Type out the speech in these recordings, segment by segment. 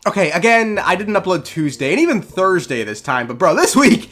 Okay, again, I didn't upload Tuesday, and even Thursday this time, but bro, this week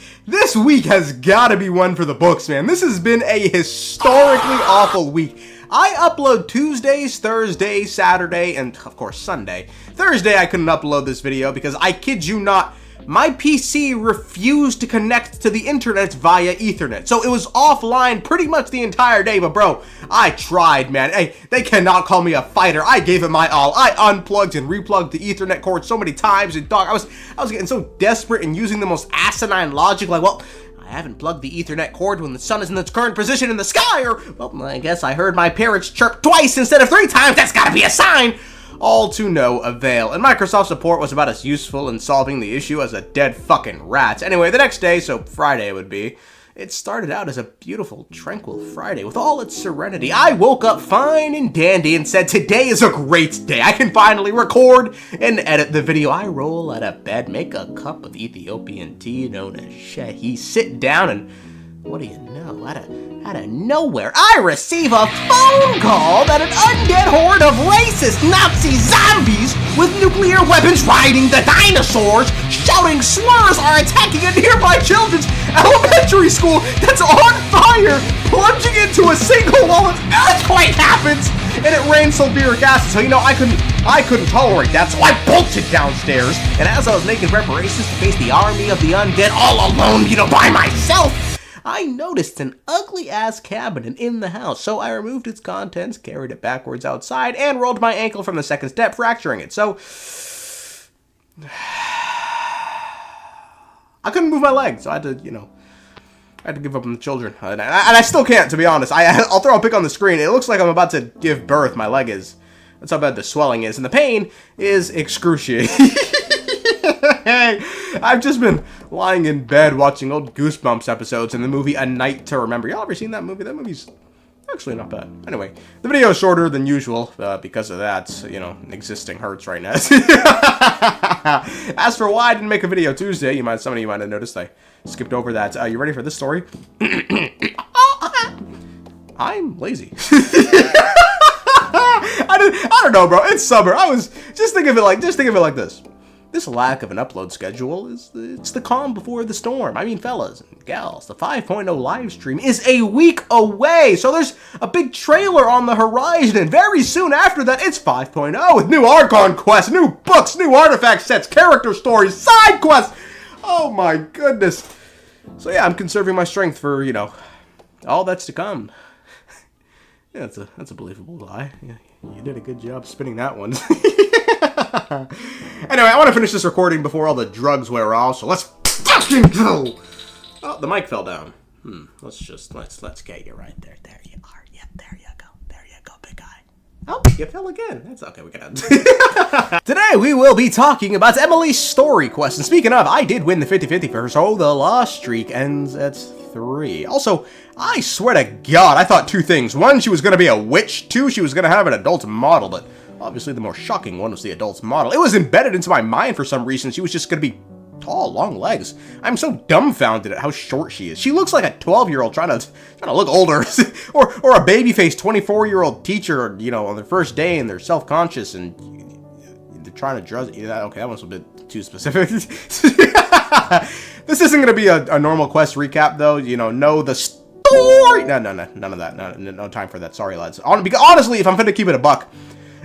has gotta be one for the books, man. This has been a historically awful week. I upload Tuesdays, Thursdays, Saturday, and of course Sunday. Thursday I couldn't upload this video because I kid you not, my PC refused to connect to the internet via Ethernet. So it was offline pretty much the entire day, but bro, I tried, man. Hey, they cannot call me a fighter. I gave it my all. I unplugged and replugged the Ethernet cord so many times, and dog, I was getting so desperate and using the most asinine logic, like, well, I haven't plugged the Ethernet cord when the sun is in its current position in the sky, or, well, I guess I heard my parents chirp twice instead of 3 times. That's gotta be a sign. All to no avail, and Microsoft support was about as useful in solving the issue as a dead fucking rat. Anyway, the next day, so Friday would be, it started out as a beautiful, tranquil Friday with all its serenity. I woke up fine and dandy and said, today is a great day. I can finally record and edit the video. I roll out of bed, make a cup of Ethiopian tea known as shahi, sit down, and what do you know, out of nowhere, I receive a phone call that an undead horde of racist Nazi zombies with nuclear weapons riding the dinosaurs, shouting slurs, are attacking a nearby children's elementary school that's on fire, plunging into a sinkhole while an earthquake happens, and it rains sulfuric acid. So, you know, I couldn't tolerate that, so I bolted downstairs, and as I was making preparations to face the army of the undead all alone, you know, by myself, I noticed an ugly-ass cabinet in the house, so I removed its contents, carried it backwards outside, and rolled my ankle from the second step, fracturing it. So I couldn't move my leg, so I had to, you know, give up on the children. And I still can't, to be honest. I'll throw a pic on the screen. It looks like I'm about to give birth. My leg is. That's how bad the swelling is, and the pain is excruciating. I've just been lying in bed watching old Goosebumps episodes and the movie A Night to Remember. Y'all ever seen that movie? That movie's actually not bad. Anyway, the video is shorter than usual because of that. You know, existing hurts right now. As for why I didn't make a video Tuesday, some of you might have noticed I skipped over that. You ready for this story? I'm lazy. I don't know, bro. It's summer. Just think of it like this. This lack of an upload schedule it's the calm before the storm. I mean, fellas and gals, the 5.0 live stream is a week away. So there's a big trailer on the horizon, and very soon after that, it's 5.0 with new Archon quests, new books, new artifact sets, character stories, side quests. Oh my goodness. So yeah, I'm conserving my strength for, you know, all that's to come. Yeah, that's a believable lie. Yeah, you did a good job spinning that one. Anyway, I want to finish this recording before all the drugs wear off, so let's fucking go! Oh, the mic fell down. Let's get you right there. There you are. Yep, there you go. There you go, big guy. Oh, you fell again. That's okay, we can. Today we will be talking about Emilie's story quest. And speaking of, I did win the 50-50 for her, so the lost streak ends at 3. Also, I swear to God, I thought 2 things. 1, she was going to be a witch. 2, she was going to have an adult model, but obviously the more shocking one was the adult's model. It was embedded into my mind for some reason. She was just going to be tall, long legs. I'm so dumbfounded at how short she is. She looks like a 12-year-old trying to look older. or a baby-faced 24-year-old teacher, you know, on their first day and they're self-conscious and they're trying to dress. Yeah, okay, that one's a bit too specific. This isn't going to be a normal quest recap, though. You know the story. No, none of that. No time for that. Sorry, lads. Because honestly, if I'm going to keep it a buck,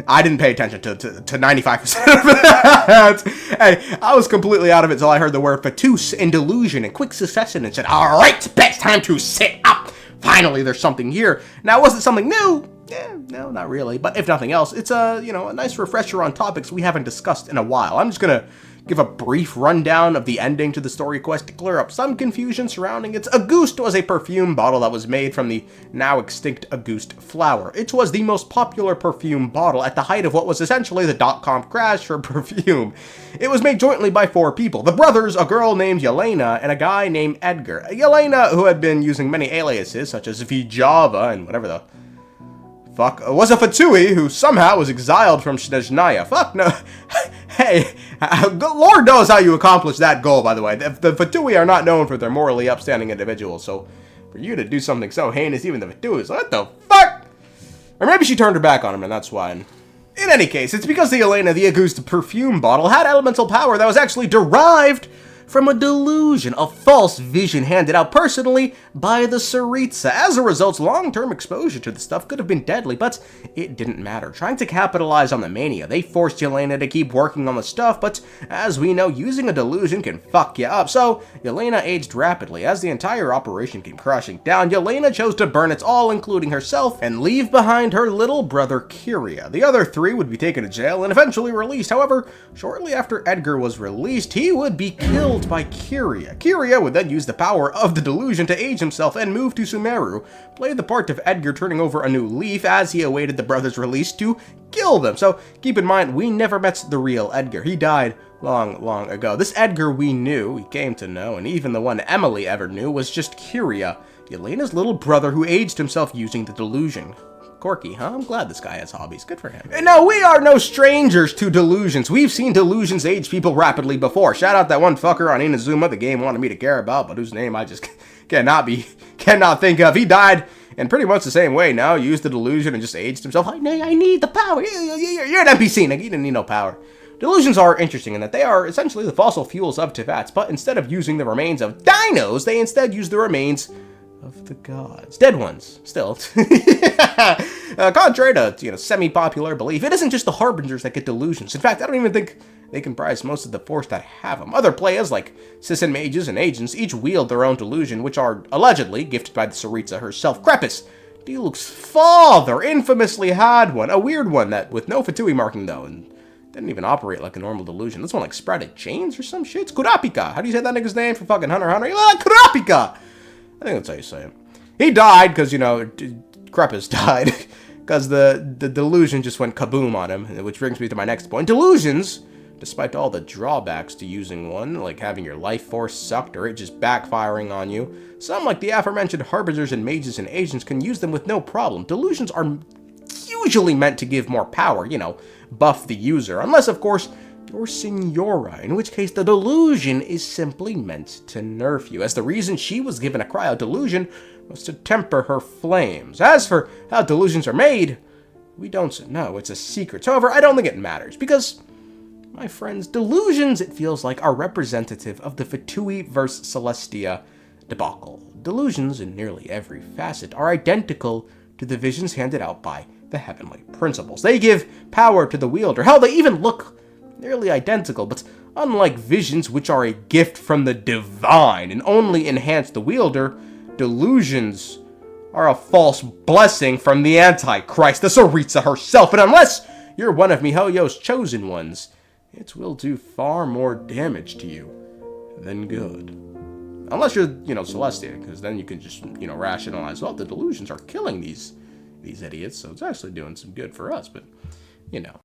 I didn't pay attention to 95% of that. Hey, I was completely out of it until I heard the word Fatui and Delusion in quick succession and said, alright, it's time to sit up. Finally, there's something here. Now, was it something new? No, not really. But if nothing else, it's a nice refresher on topics we haven't discussed in a while. I'm just going to give a brief rundown of the ending to the story quest to clear up some confusion surrounding it. Auguste was a perfume bottle that was made from the now extinct Auguste flower. It was the most popular perfume bottle at the height of what was essentially the dot-com crash for perfume. It was made jointly by 4 people. The brothers, a girl named Yelena, and a guy named Edgar. Yelena, who had been using many aliases, such as Vijava and whatever the fuck, was a Fatui who somehow was exiled from Snezhnaya. Fuck no. Hey, Lord knows how you accomplish that goal, by the way. The Fatui are not known for their morally upstanding individuals, so for you to do something so heinous, even the Fatui is what the fuck? Or maybe she turned her back on him, and that's why. In any case, it's because the Elena the Auguste perfume bottle had elemental power that was actually derived from a delusion, a false vision handed out personally by the Tsaritsa. As a result, long-term exposure to the stuff could have been deadly, but it didn't matter. Trying to capitalize on the mania, they forced Yelena to keep working on the stuff, but as we know, using a delusion can fuck you up. So, Yelena aged rapidly. As the entire operation came crashing down, Yelena chose to burn it all, including herself, and leave behind her little brother, Kyria. The other three would be taken to jail and eventually released. However, shortly after Edgar was released, he would be killed by Kyria. Kyria would then use the power of the delusion to age himself and move to Sumeru, play the part of Edgar turning over a new leaf as he awaited the brothers' release to kill them. So keep in mind, we never met the real Edgar. He died long ago. This Edgar we knew, we came to know, and even the one Emilie ever knew was just Kyria, Yelena's little brother who aged himself using the delusion. Quirky, huh? I'm glad this guy has hobbies. Good for him. And no, we are no strangers to delusions. We've seen delusions age people rapidly before. Shout out that one fucker on Inazuma the game wanted me to care about, but whose name I just cannot think of. He died in pretty much the same way now. Used the delusion and just aged himself. I need the power. You're an NPC, nigga. You didn't need no power. Delusions are interesting in that they are essentially the fossil fuels of Teyvat's, but instead of using the remains of dinos, they instead use the remains of the gods. Dead ones, still. Contrary to, semi-popular belief, it isn't just the Harbingers that get delusions. In fact, I don't even think they comprise most of the force that have them. Other players, like Sisson mages and agents, each wield their own delusion, which are allegedly gifted by the Tsaritsa herself. Crepus, Diluc's father, infamously had one. A weird one that, with no Fatui marking though, and didn't even operate like a normal delusion. This one like sprouted chains or some shit. It's Kurapika. How do you say that nigga's name for fucking Hunter x Hunter? Kurapika! I think that's how you say it. He died because, Crepus died. Because the delusion just went kaboom on him. Which brings me to my next point. Delusions, despite all the drawbacks to using one, like having your life force sucked or it just backfiring on you, some, like the aforementioned Harbingers and mages and agents, can use them with no problem. Delusions are usually meant to give more power, buff the user. Unless, of course, you're Signora, in which case the delusion is simply meant to nerf you, as the reason she was given a cryo delusion was to temper her flames. As for how delusions are made, we don't know, it's a secret. However, I don't think it matters, because, my friends, delusions, it feels like, are representative of the Fatui vs. Celestia debacle. Delusions, in nearly every facet, are identical to the visions handed out by the heavenly principles. They give power to the wielder. Hell, they even look nearly identical, but unlike visions, which are a gift from the divine and only enhance the wielder, delusions are a false blessing from the Antichrist, the Tsaritsa herself, and unless you're one of MiHoYo's chosen ones, it will do far more damage to you than good. Unless you're, Celestia, because then you can just, rationalize, well, the delusions are killing these idiots, so it's actually doing some good for us, but,